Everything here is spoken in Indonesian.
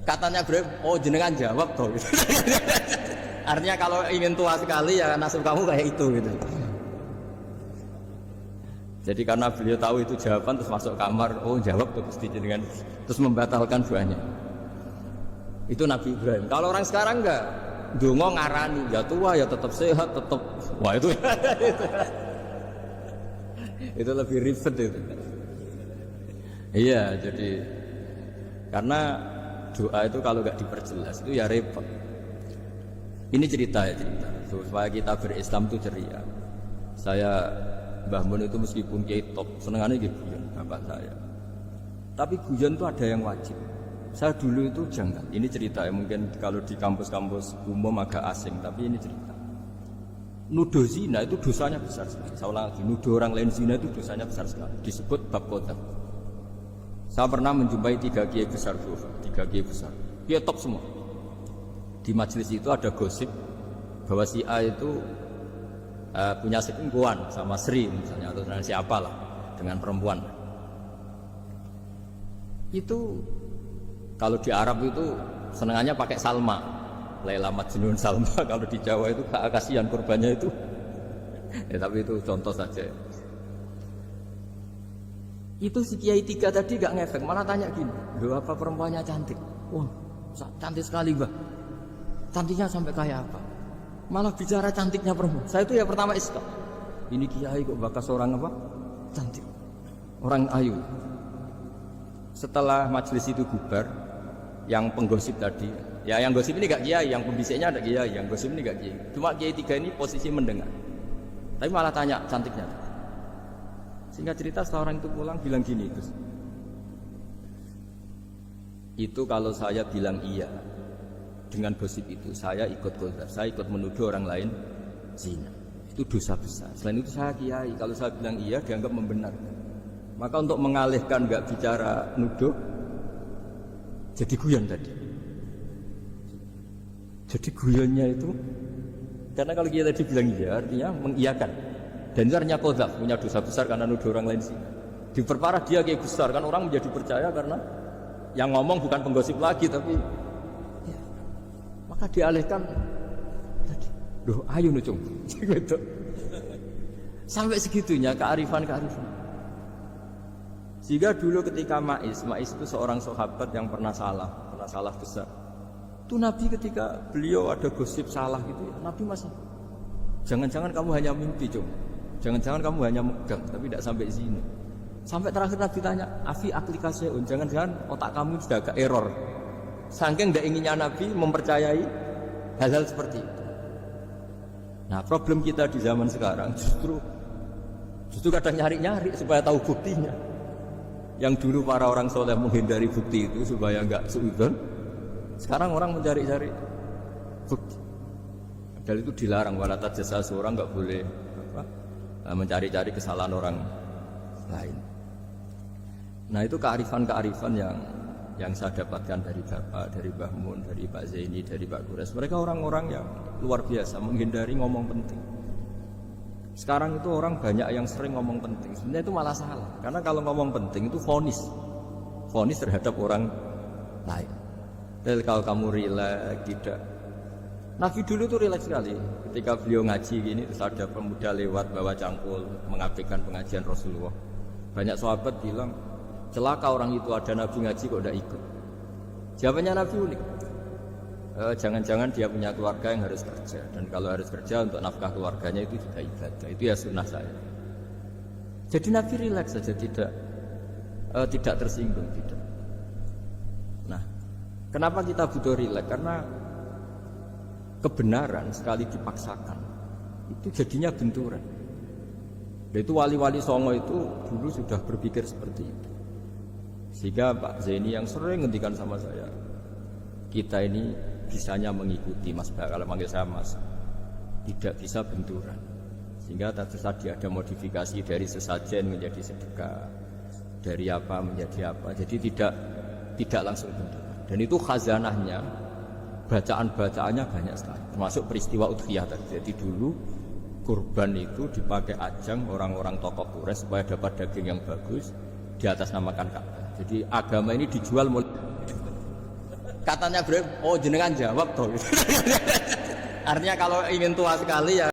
Katanya Ibrahim, oh jenengan jawab toh. Artinya kalau ingin tua sekali ya nasib kamu kayak itu gitu. Jadi karena beliau tahu itu jawaban terus masuk kamar, oh jawab tuh pasti jenengan, terus membatalkan doanya. Itu Nabi Ibrahim. Kalau orang sekarang enggak, dongo ngarani, ya tua ya tetap sehat, tetap wah itu itu lebih ribet itu. Iya, jadi karena doa itu kalau nggak diperjelas itu ya repot. Ini cerita ya cerita supaya kita berislam itu ceria. Saya Mbah Mun itu meskipun kiai top senengannya gitu guyon bapak saya. Tapi guyon itu ada yang wajib. Saya dulu itu janggal. Ini cerita ya mungkin kalau di kampus-kampus umum agak asing, tapi ini cerita. Nuduh zina itu dosanya besar sekali. Saya ulang lagi, nuduh orang lain zina itu dosanya besar sekali. Disebut bab qadzaf. Saya pernah menjumpai 3 kiai besar, 3 kiai besar. Kiai top semua. Di majelis itu ada gosip bahwa si A itu punya selingkuhan sama Sri misalnya atau dengan siapa lah, dengan perempuan. Itu kalau di Arab itu senengannya pakai Salma, Laila Majnun Salma. Kalau di Jawa itu kasihan korbannya itu. Ya, tapi itu contoh saja. Itu si Kiai 3 tadi gak ngefek, malah tanya gini, loh apa perempuannya cantik? Wah, cantik sekali Mbah. Cantiknya sampai kayak apa? Malah bicara cantiknya perempuan. Saya itu ya pertama istok. Ini Kiai kok bakas orang apa? Cantik. Orang ayu. Setelah majelis itu bubar, yang penggosip tadi, ya yang gosip ini gak Kiai, yang pembisiknya ada Kiai, yang gosip ini gak Kiai. Cuma Kiai 3 ini posisi mendengar. Tapi malah tanya cantiknya. Sehingga cerita setelah orang itu pulang bilang gini, Gus. Itu kalau saya bilang iya dengan gosip itu, saya ikut qadzaf, saya ikut menuduh orang lain zina. Itu dosa besar. Selain itu saya Kiai, kalau saya bilang iya dianggap membenarkan. Maka untuk mengalihkan nggak bicara nuduh, jadi guyon tadi. Jadi guyonnya itu, karena kalau kita tadi bilang iya, artinya mengiyakan. Dan itu artinya qadzaf, punya dosa besar karena nuduh orang lain zina. Diperparah dia kayak besar, kan orang menjadi percaya karena yang ngomong bukan penggosip lagi, tapi ya, maka dialihkan tadi. Loh, ayo nucung. Gitu. Sampai segitunya kearifan. Sehingga dulu ketika Ma'is itu seorang sahabat yang pernah salah besar. Itu Nabi ketika beliau ada gosip salah gitu, Nabi masih, jangan-jangan kamu hanya mimpi, Cung. Jangan-jangan kamu hanya megang, tapi tidak sampai sini. Sampai terakhir Nabi tanya, Afi aklikaseun, jangan-jangan otak kamu sudah agak error. Saking tidak inginnya Nabi mempercayai hal-hal seperti itu. Nah, problem kita di zaman sekarang justru kadang nyari-nyari supaya tahu buktinya. Yang dulu para orang soleh menghindari bukti itu supaya enggak suudzon, sekarang orang mencari-cari bukti. Padahal itu dilarang, wala tajassasu, orang enggak boleh mencari-cari kesalahan orang lain. Nah, itu kearifan yang saya dapatkan dari Bapak, dari Mbah Mun, dari Pak Zaini, dari Pak Kures. Mereka orang-orang yang luar biasa menghindari ngomong penting. Sekarang itu orang banyak yang sering ngomong penting. Sebenarnya itu malah salah. Karena kalau ngomong penting itu vonis terhadap orang lain. Dan kalau kamu rileks, tidak. Nabi dulu tuh rileks sekali. Ketika beliau ngaji gini, terus ada pemuda lewat bawa cangkul mengabaikan pengajian Rasulullah. Banyak sahabat bilang, celaka orang itu, ada Nabi ngaji kok tidak ikut. Jawabannya Nabi unik. Jangan-jangan dia punya keluarga yang harus kerja, dan kalau harus kerja untuk nafkah keluarganya itu juga ibadah. Itu ya sunnah saya. Jadi Nabi rileks saja, tidak tersinggung, tidak. Nah, kenapa kita butuh rileks? Karena kebenaran sekali dipaksakan itu jadinya benturan. Dan itu wali-wali songo itu dulu sudah berpikir seperti itu. Sehingga Pak Zaini yang sering ngendikan sama saya, kita ini bisanya mengikuti Mas Pak, kalau manggil saya Mas, tidak bisa benturan. Sehingga tadi ada modifikasi dari sesajen menjadi sedekah, dari apa menjadi apa. Jadi tidak langsung benturan. Dan itu khazanahnya, bacaan-bacaannya banyak sekali, termasuk peristiwa udhiyah tadi. Jadi dulu kurban itu dipakai ajang orang-orang tokoh Quraisy supaya dapat daging yang bagus, di atas namakan Ka'bah. Jadi agama ini dijual mulai Katanya Ibrahim, oh jenengan jawab toh. Artinya kalau ingin tua sekali ya